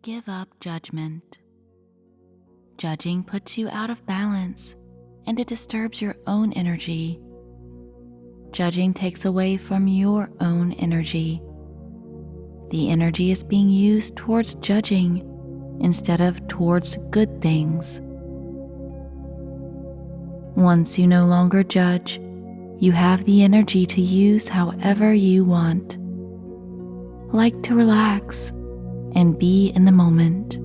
Give up judgment. Judging puts you out of balance and it disturbs your own energy. Judging takes away from your own energy. The energy is being used towards judging instead of towards good things. Once you no longer judge, you have the energy to use however you want. Like to relax and be in the moment.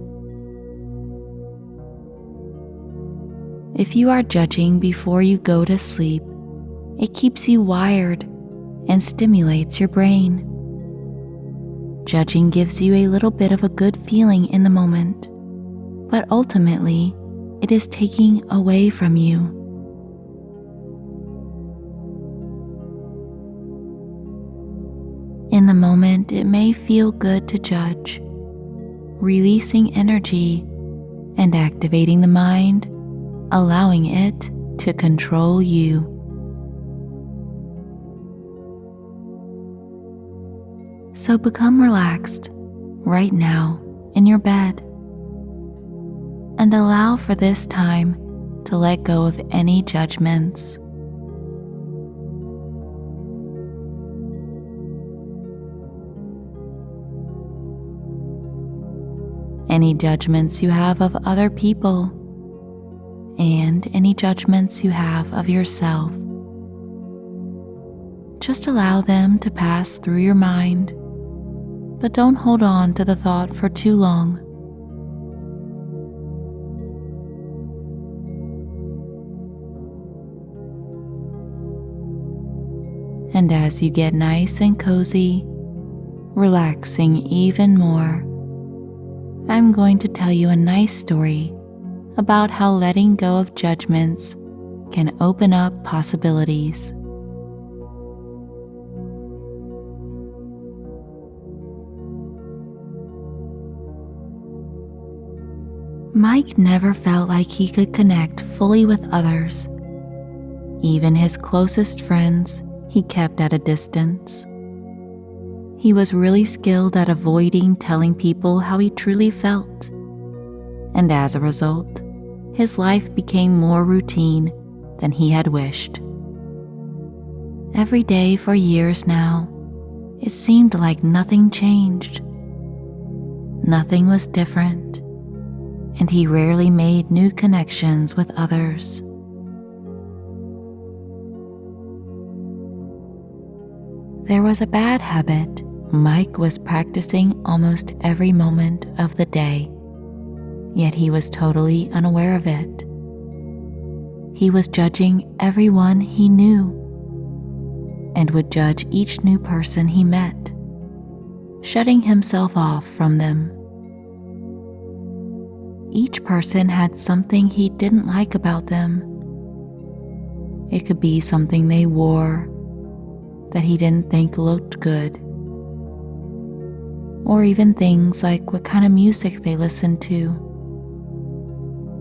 If you are judging before you go to sleep, it keeps you wired and stimulates your brain. Judging gives you a little bit of a good feeling in the moment, but ultimately, it is taking away from you. In the moment, it may feel good to judge, releasing energy and activating the mind, allowing it to control you. So become relaxed right now in your bed and allow for this time to let go of any judgments. Any judgments you have of other people and any judgments you have of yourself. Just allow them to pass through your mind, but don't hold on to the thought for too long. And as you get nice and cozy, relaxing even more, I'm going to tell you a nice story about how letting go of judgments can open up possibilities. Mike never felt like he could connect fully with others. Even his closest friends he kept at a distance. He was really skilled at avoiding telling people how he truly felt. And as a result, his life became more routine than he had wished. Every day for years now, it seemed like nothing changed. Nothing was different, and he rarely made new connections with others. There was a bad habit Mike was practicing almost every moment of the day, yet he was totally unaware of it. He was judging everyone he knew, and would judge each new person he met, shutting himself off from them. Each person had something he didn't like about them. It could be something they wore that he didn't think looked good, or even things like what kind of music they listened to,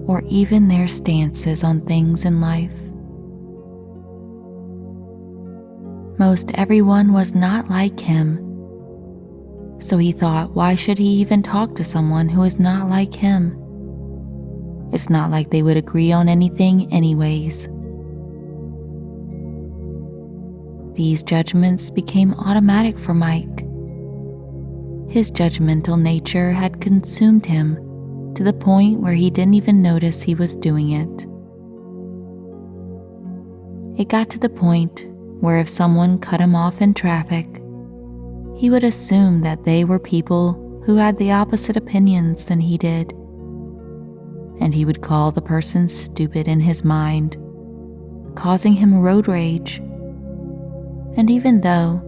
or even their stances on things in life. Most everyone was not like him, so he thought, why should he even talk to someone who is not like him? It's not like they would agree on anything anyways. These judgments became automatic for Mike. His judgmental nature had consumed him to the point where he didn't even notice he was doing it. It got to the point where if someone cut him off in traffic, he would assume that they were people who had the opposite opinions than he did, and he would call the person stupid in his mind, causing him road rage. And even though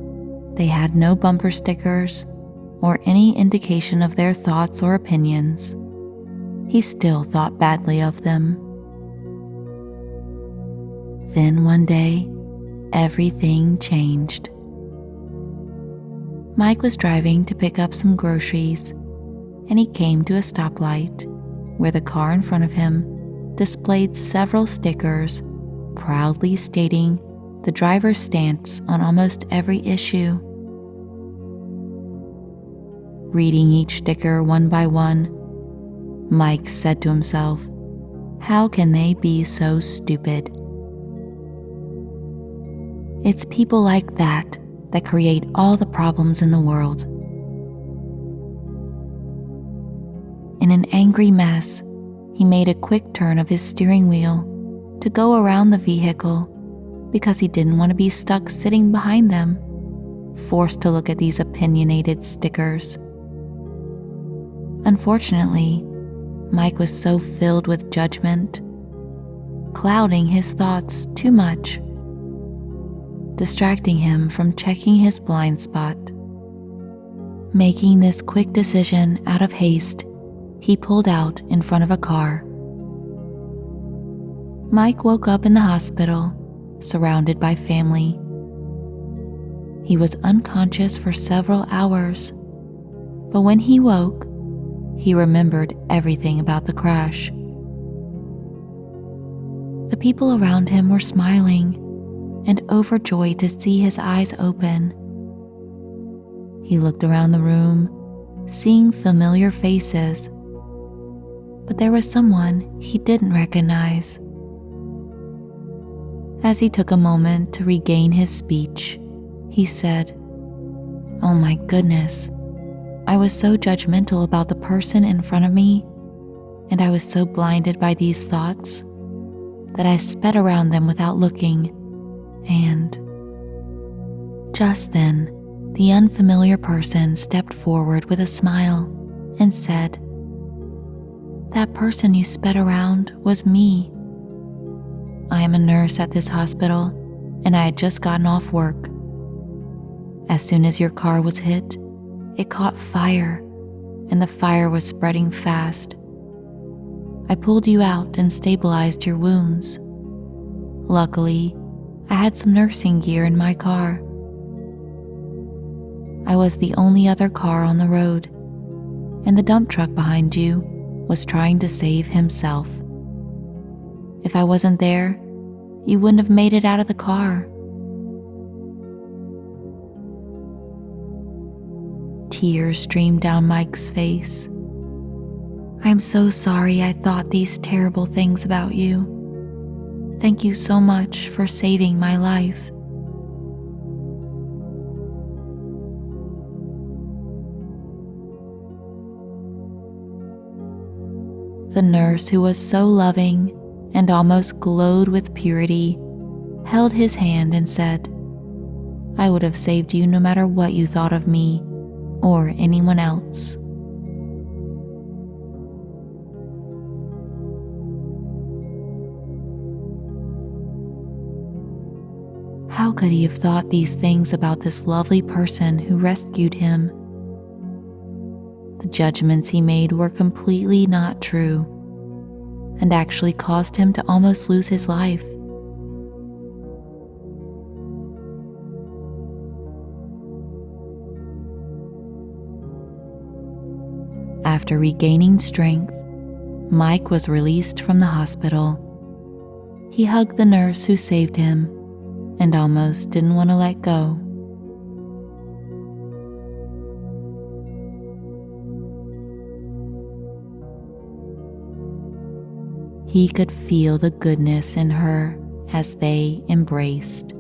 they had no bumper stickers or any indication of their thoughts or opinions, he still thought badly of them. Then one day, everything changed. Mike was driving to pick up some groceries, and he came to a stoplight where the car in front of him displayed several stickers proudly stating the driver's stance on almost every issue. Reading each sticker one by one, Mike said to himself, "How can they be so stupid?" It's people like that create all the problems in the world. In an angry mess, he made a quick turn of his steering wheel to go around the vehicle because he didn't want to be stuck sitting behind them, forced to look at these opinionated stickers. Unfortunately, Mike was so filled with judgment, clouding his thoughts too much, distracting him from checking his blind spot. Making this quick decision out of haste, he pulled out in front of a car. Mike woke up in the hospital, surrounded by family. He was unconscious for several hours, but when he woke, he remembered everything about the crash. The people around him were smiling and overjoyed to see his eyes open. He looked around the room, seeing familiar faces, but there was someone he didn't recognize. As he took a moment to regain his speech, he said, "Oh my goodness, I was so judgmental about the person in front of me, and I was so blinded by these thoughts that I sped around them without looking, and..." Just then, the unfamiliar person stepped forward with a smile and said, "That person you sped around was me. I am a nurse at this hospital, and I had just gotten off work. As soon as your car was hit, it caught fire, and the fire was spreading fast. I pulled you out and stabilized your wounds. Luckily, I had some nursing gear in my car. I was the only other car on the road, and the dump truck behind you was trying to save himself. If I wasn't there, you wouldn't have made it out of the car." Tears streamed down Mike's face. "I'm so sorry I thought these terrible things about you. Thank you so much for saving my life." The nurse, who was so loving and almost glowed with purity, held his hand and said, "I would have saved you no matter what you thought of me or anyone else." How could he have thought these things about this lovely person who rescued him? The judgments he made were completely not true, and actually caused him to almost lose his life. After regaining strength, Mike was released from the hospital. He hugged the nurse who saved him and almost didn't want to let go. He could feel the goodness in her as they embraced.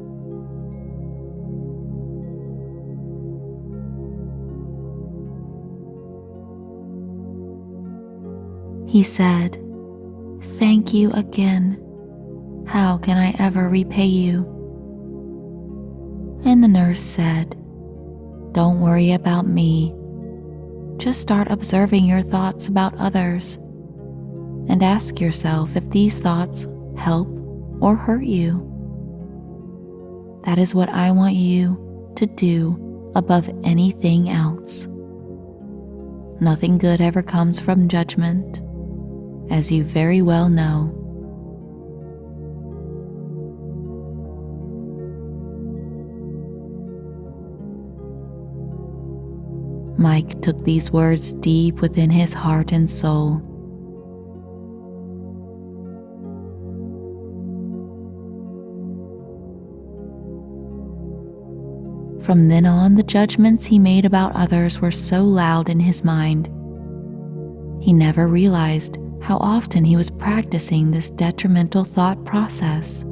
He said, "Thank you again. How can I ever repay you?" And the nurse said, "Don't worry about me. Just start observing your thoughts about others and ask yourself if these thoughts help or hurt you. That is what I want you to do above anything else. Nothing good ever comes from judgment, as you very well know." Mike took these words deep within his heart and soul. From then on, the judgments he made about others were so loud in his mind. He never realized how often he was practicing this detrimental thought process.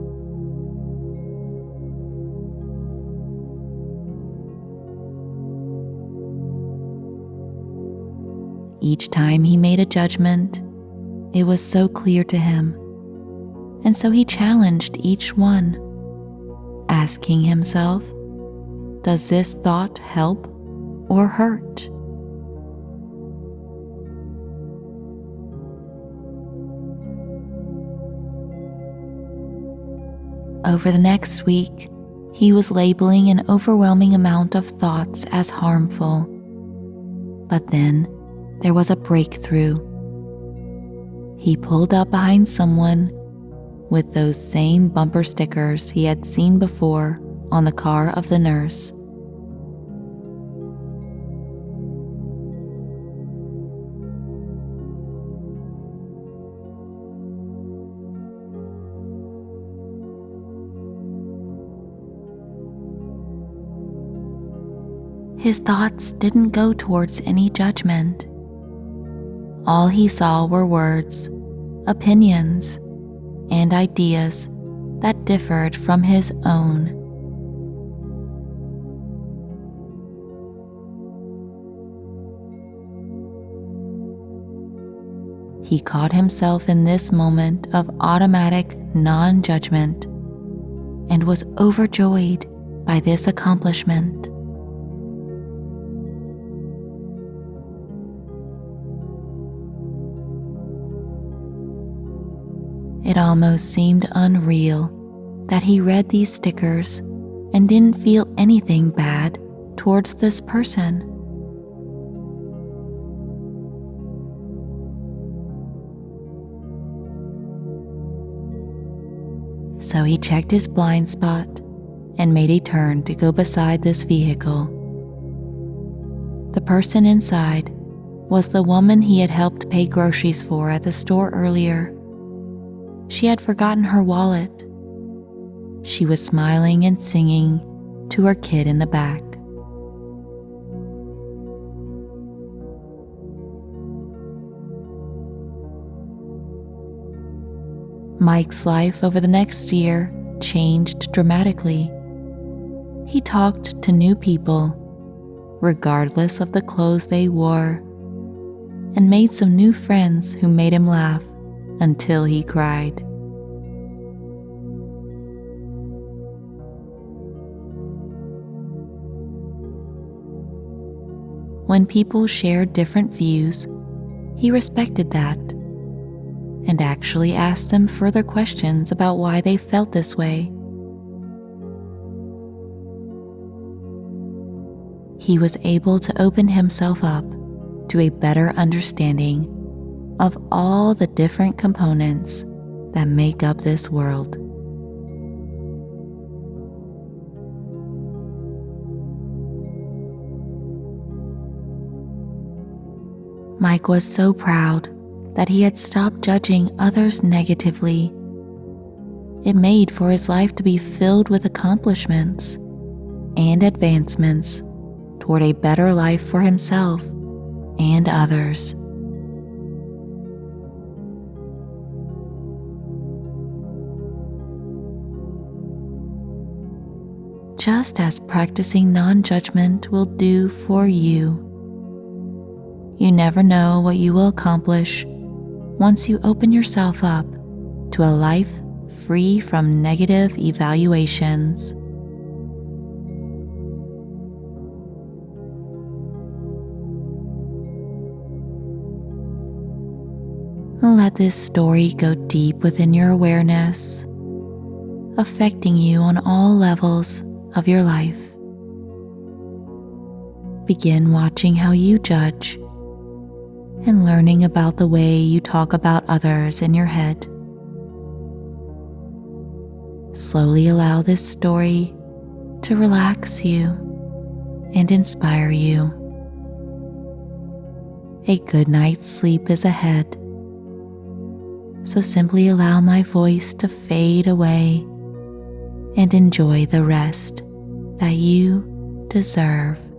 Each time he made a judgment, it was so clear to him, and so he challenged each one, asking himself, does this thought help or hurt? Over the next week, he was labeling an overwhelming amount of thoughts as harmful. But then there was a breakthrough. He pulled up behind someone with those same bumper stickers he had seen before on the car of the nurse. His thoughts didn't go towards any judgment. All he saw were words, opinions, and ideas that differed from his own. He caught himself in this moment of automatic non-judgment and was overjoyed by this accomplishment. It almost seemed unreal that he read these stickers and didn't feel anything bad towards this person. So he checked his blind spot and made a turn to go beside this vehicle. The person inside was the woman he had helped pay groceries for at the store earlier. She had forgotten her wallet. She was smiling and singing to her kid in the back. Mike's life over the next year changed dramatically. He talked to new people, regardless of the clothes they wore, and made some new friends who made him laugh until he cried. When people shared different views, he respected that and actually asked them further questions about why they felt this way. He was able to open himself up to a better understanding of all the different components that make up this world. Mike was so proud that he had stopped judging others negatively. It made for his life to be filled with accomplishments and advancements toward a better life for himself and others. Just as practicing non-judgment will do for you. You never know what you will accomplish once you open yourself up to a life free from negative evaluations. Let this story go deep within your awareness, affecting you on all levels of your life. Begin watching how you judge and learning about the way you talk about others in your head. Slowly allow this story to relax you and inspire you. A good night's sleep is ahead, so simply allow my voice to fade away and enjoy the rest that you deserve.